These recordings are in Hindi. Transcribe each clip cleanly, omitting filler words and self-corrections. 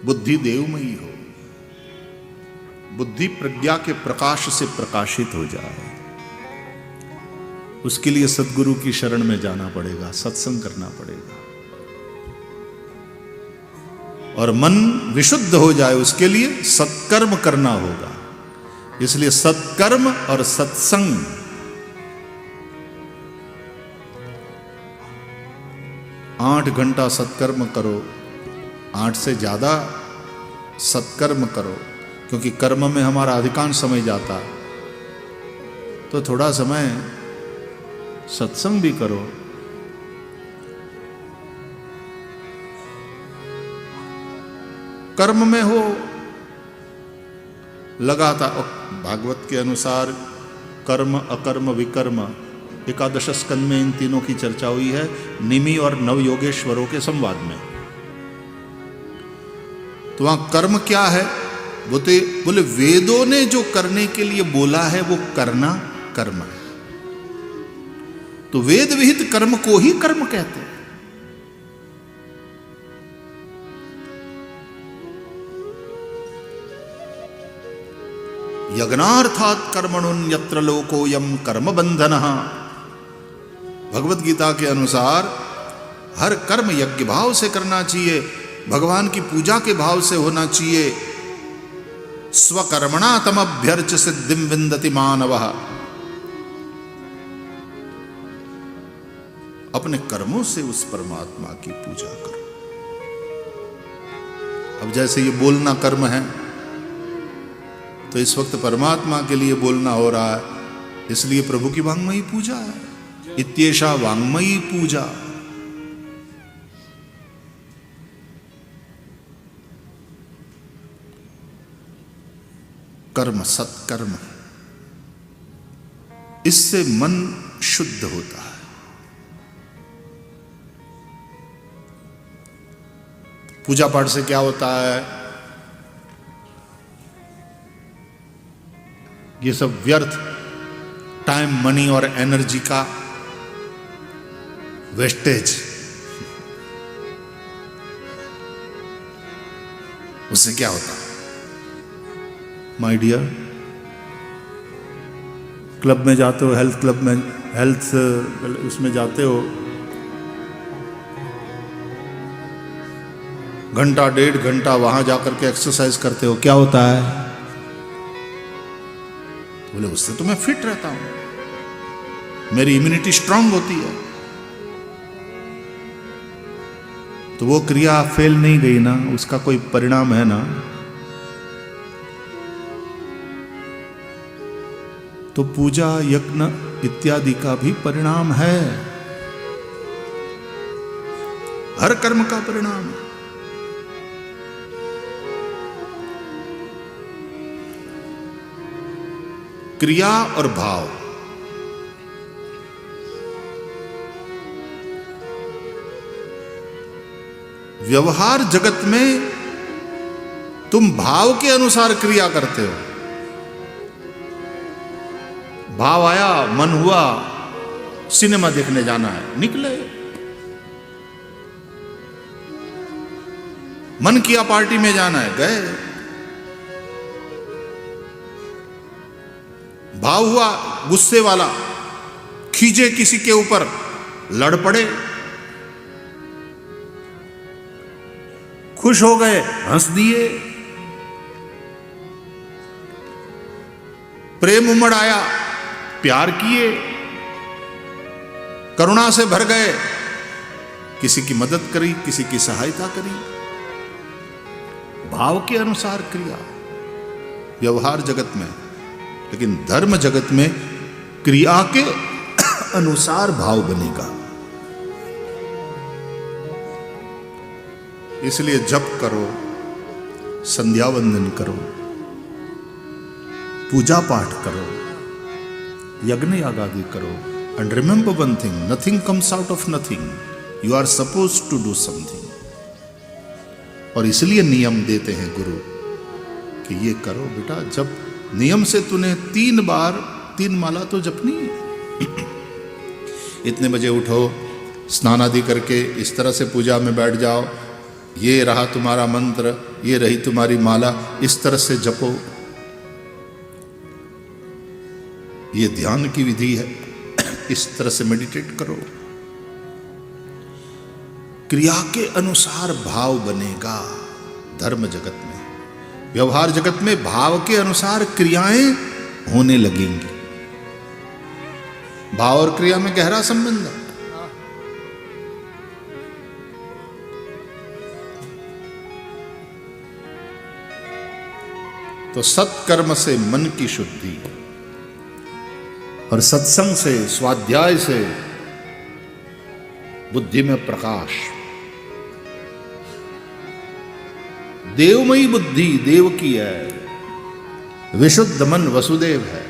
बुद्धि देवमयी हो, बुद्धि प्रज्ञा के प्रकाश से प्रकाशित हो जाए। उसके लिए सद्गुरु की शरण में जाना पड़ेगा, सत्संग करना पड़ेगा, और मन विशुद्ध हो जाए उसके लिए सत्कर्म करना होगा। इसलिए सत्कर्म और सत्संग, 8 घंटा सत्कर्म करो, 8 से ज्यादा सत्कर्म करो, क्योंकि कर्म में हमारा अधिकांश समय जाता, तो थोड़ा समय सत्संग भी करो। कर्म में हो लगातार। भागवत के अनुसार कर्म, अकर्म, विकर्म, 11 स्कंद में इन तीनों की चर्चा हुई है, निमि और नव योगेश्वरों के संवाद में। तो वहां कर्म क्या है? वो तो बोले वेदों ने जो करने के लिए बोला है वो करना कर्म है। तो वेद विहित कर्म को ही कर्म कहते हैं। यज्ञार्थात कर्मणुन यत्र लोकोयम कर्म बंधनः। भगवत गीता के अनुसार हर कर्म यज्ञ भाव से करना चाहिए, भगवान की पूजा के भाव से होना चाहिए। स्वकर्मणा तमभ्यर्च सिद्धिम विन्दति मानवः। अपने कर्मों से उस परमात्मा की पूजा करो। अब जैसे ये बोलना कर्म है, तो इस वक्त परमात्मा के लिए बोलना हो रहा है, इसलिए प्रभु की वांग्मयी पूजा है। इत्येषा वांग्मयी पूजा। कर्म, सत्कर्म, इससे मन शुद्ध होता है। पूजा पाठ से क्या होता है? ये सब व्यर्थ टाइम, मनी और एनर्जी का वेस्टेज, उससे क्या होता है? माय डियर, क्लब में जाते हो, हेल्थ क्लब में, हेल्थ उसमें जाते हो, घंटा 1.5 घंटा वहां जाकर के एक्सरसाइज करते हो, क्या होता है? बोले उससे तो मैं फिट रहता हूं, मेरी इम्यूनिटी स्ट्रांग होती है। तो वो क्रिया फेल नहीं गई ना, उसका कोई परिणाम है ना। तो पूजा, यज्ञ इत्यादि का भी परिणाम है, हर कर्म का परिणाम है। क्रिया और भाव, व्यवहार जगत में तुम भाव के अनुसार क्रिया करते हो। भाव आया, मन हुआ, सिनेमा देखने जाना है, निकले। मन किया पार्टी में जाना है, गए। भाव हुआ गुस्से वाला, खींचे किसी के ऊपर, लड़ पड़े। खुश हो गए, हंस दिए। प्रेम उमड़ आया, प्यार किए। करुणा से भर गए, किसी की मदद करी, किसी की सहायता करी। भाव के अनुसार क्रिया व्यवहार जगत में, लेकिन धर्म जगत में क्रिया के अनुसार भाव बनेगा। इसलिए जप करो, संध्या वंदन करो, पूजा पाठ करो, यज्ञ याग आदि करो। And remember one thing, nothing comes out of nothing, you are suppose to do something. और इसलिए नियम देते हैं गुरु कि ये करो बेटा, जब नियम से तूने 3 बार 3 माला तो जपनी है। इतने बजे उठो, स्नान आदि करके इस तरह से पूजा में बैठ जाओ, ये रहा तुम्हारा मंत्र, ये रही तुम्हारी माला, इस तरह से जपो। ये ध्यान की विधि है, इस तरह से मेडिटेट करो। क्रिया के अनुसार भाव बनेगा। धर्म जगत में, व्यवहार जगत में भाव के अनुसार क्रियाएं होने लगेंगी। भाव और क्रिया में गहरा संबंध है। तो सत्कर्म से मन की शुद्धि और सत्संग से, स्वाध्याय से बुद्धि में प्रकाश। देवमयी बुद्धि देव की है, विशुद्ध मन वसुदेव है।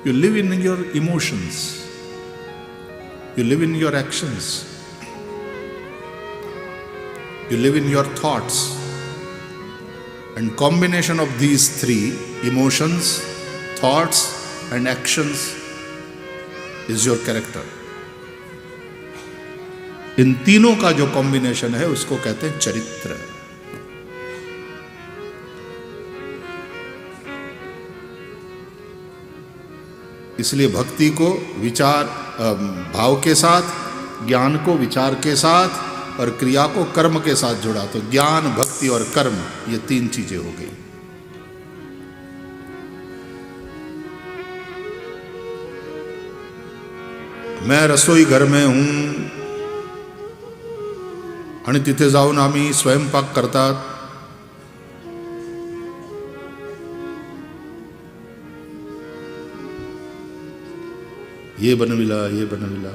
You live in your emotions, you live in your actions, you live in your thoughts, and combination of these three, emotions, thoughts and actions, is your character. इन तीनों का जो कॉम्बिनेशन है उसको कहते हैं चरित्र। इसलिए भक्ति को विचार भाव के साथ, ज्ञान को विचार के साथ और क्रिया को कर्म के साथ जोड़ा, तो ज्ञान, भक्ति और कर्म, ये तीन चीजें हो गई। मैं रसोई घर में हूं आणि तिथे जाऊन आम्ही स्वयंपाक करतात। ये बनविला, ये बनविला।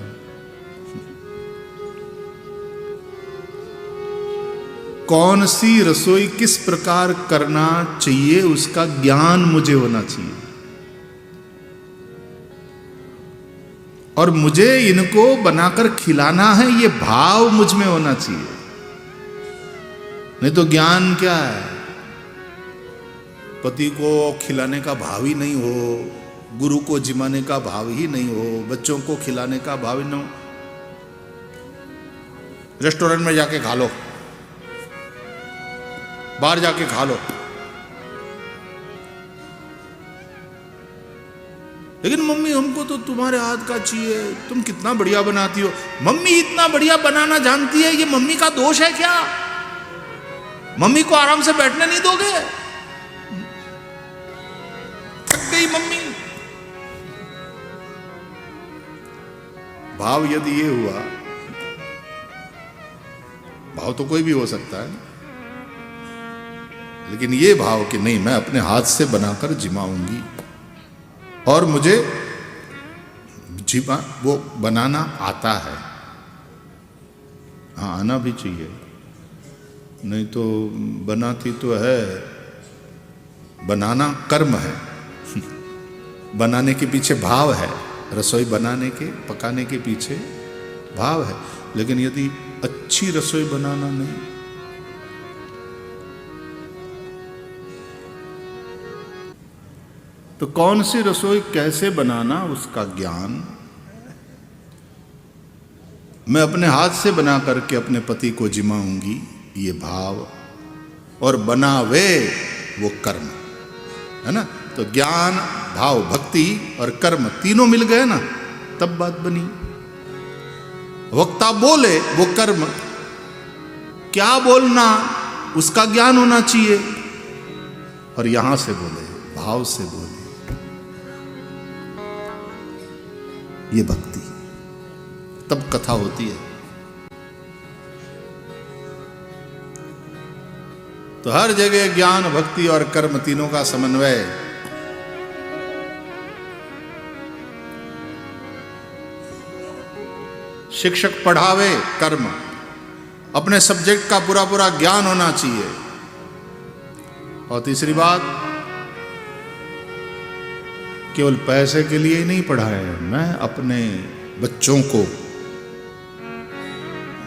कौन सी रसोई किस प्रकार करना चाहिए उसका ज्ञान मुझे होना चाहिए, और मुझे इनको बनाकर खिलाना है, ये भाव मुझ में होना चाहिए। नहीं तो ज्ञान क्या है? पति को खिलाने का भाव ही नहीं हो, गुरु को जिमाने का भाव ही नहीं हो, बच्चों को खिलाने का भाव ही नहीं हो। रेस्टोरेंट में जाके खा लो, बाहर जाके खा लो, लेकिन मम्मी हमको तो तुम्हारे हाथ का चाहिए, तुम कितना बढ़िया बनाती हो। मम्मी इतना बढ़िया बनाना जानती है, ये मम्मी का दोष है क्या? मम्मी को आराम से बैठने नहीं दोगे? थक गई मम्मी। भाव यदि ये हुआ, भाव तो कोई भी हो सकता है, लेकिन ये भाव कि नहीं, मैं अपने हाथ से बनाकर जिमाऊंगी और मुझे जिमा वो बनाना आता है। हाँ, आना भी चाहिए, नहीं तो बनाती तो है, बनाना कर्म है। बनाने के पीछे भाव है, रसोई बनाने के, पकाने के पीछे भाव है। लेकिन यदि अच्छी रसोई बनाना नहीं, तो कौन सी रसोई कैसे बनाना उसका ज्ञान मैं अपने हाथ से बना करके अपने पति को जिमाऊंगी, ये भाव, और बनावे वो कर्म है ना। तो ज्ञान, भाव, भक्ति और कर्म तीनों मिल गए ना, तब बात बनी। वक्ता बोले वो कर्म, क्या बोलना उसका ज्ञान होना चाहिए, और यहां से बोले, भाव से बोले, ये भक्ति, तब कथा होती है। तो हर जगह ज्ञान, भक्ति और कर्म तीनों का समन्वय। शिक्षक पढ़ावे कर्म, अपने सब्जेक्ट का पूरा पूरा ज्ञान होना चाहिए। और तीसरी बात, केवल पैसे के लिए ही नहीं पढ़ाए, मैं अपने बच्चों को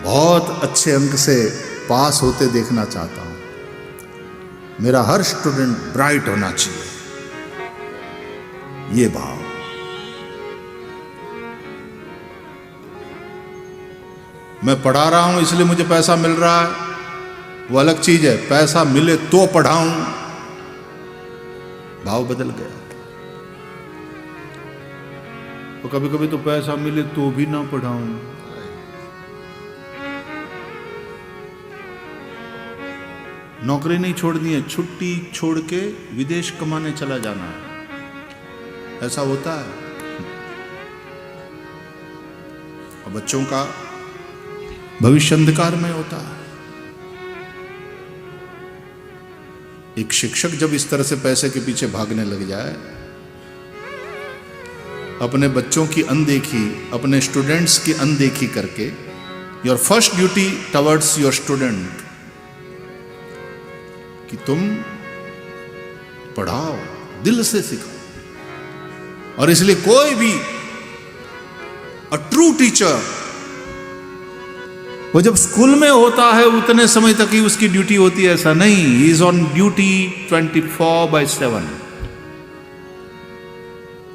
बहुत अच्छे अंक से पास होते देखना चाहता हूं। मेरा हर स्टूडेंट ब्राइट होना चाहिए, ये भाव। मैं पढ़ा रहा हूं इसलिए मुझे पैसा मिल रहा है, वो अलग चीज है। पैसा मिले तो पढ़ाऊं, भाव बदल गया। तो कभी कभी तो पैसा मिले तो भी ना पढ़ाऊं। नौकरी नहीं छोड़नी है, छुट्टी छोड़ के विदेश कमाने चला जाना है, ऐसा होता है। और बच्चों का भविष्य अंधकार में होता है। एक शिक्षक जब इस तरह से पैसे के पीछे भागने लग जाए, अपने बच्चों की अनदेखी, अपने स्टूडेंट्स की अनदेखी करके, your first duty towards your student, कि तुम पढ़ाओ, दिल से सिखाओ। और इसलिए कोई भी अ ट्रू टीचर, वो जब स्कूल में होता है उतने समय तक ही उसकी ड्यूटी होती है, ऐसा नहीं। He is on duty 24/7।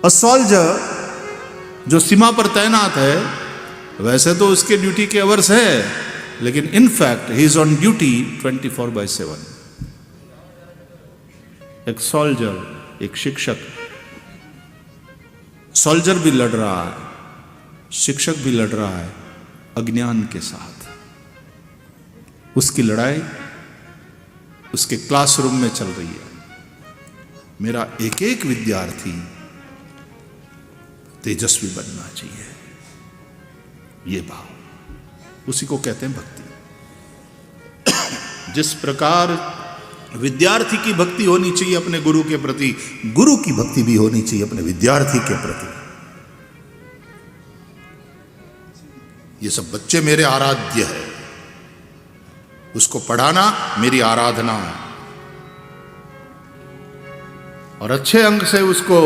A soldier जो सीमा पर तैनात है, वैसे तो उसके ड्यूटी के अवर्स है, लेकिन in fact he is on duty 24/7। एक सोल्जर, एक शिक्षक, सोल्जर भी लड़ रहा है, शिक्षक भी लड़ रहा है अज्ञान के साथ। उसकी लड़ाई उसके क्लासरूम में चल रही है। मेरा एक एक विद्यार्थी तेजस्वी बनना चाहिए, ये भाव, उसी को कहते हैं भक्ति। जिस प्रकार विद्यार्थी की भक्ति होनी चाहिए अपने गुरु के प्रति, गुरु की भक्ति भी होनी चाहिए अपने विद्यार्थी के प्रति। ये सब बच्चे मेरे आराध्य है, उसको पढ़ाना मेरी आराधना है, और अच्छे अंक से उसको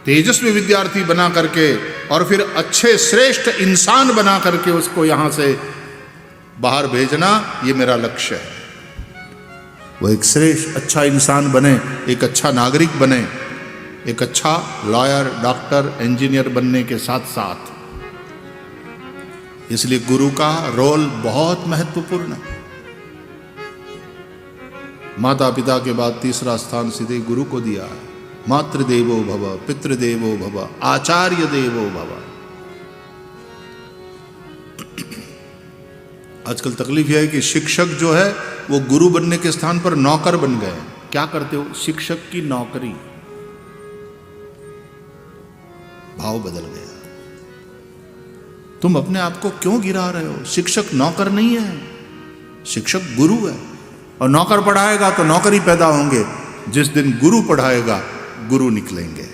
तेजस्वी विद्यार्थी बना करके और फिर अच्छे श्रेष्ठ इंसान बना करके उसको यहां से बाहर भेजना, ये मेरा लक्ष्य है। वो एक श्रेष्ठ अच्छा इंसान बने, एक अच्छा नागरिक बने, एक अच्छा लॉयर, डॉक्टर, इंजीनियर बनने के साथ साथ। इसलिए गुरु का रोल बहुत महत्वपूर्ण है। माता पिता के बाद तीसरा स्थान सीधे गुरु को दिया है। मातृदेवो भव, पितृदेवो भव, आचार्य देवो भव। आजकल तकलीफ यह है कि शिक्षक जो है वो गुरु बनने के स्थान पर नौकर बन गए। क्या करते हो? शिक्षक की नौकरी। भाव बदल गया। तुम अपने आप को क्यों गिरा रहे हो? शिक्षक नौकर नहीं है, शिक्षक गुरु है। और नौकर पढ़ाएगा तो नौकर ही पैदा होंगे। जिस दिन गुरु पढ़ाएगा, गुरु निकलेंगे।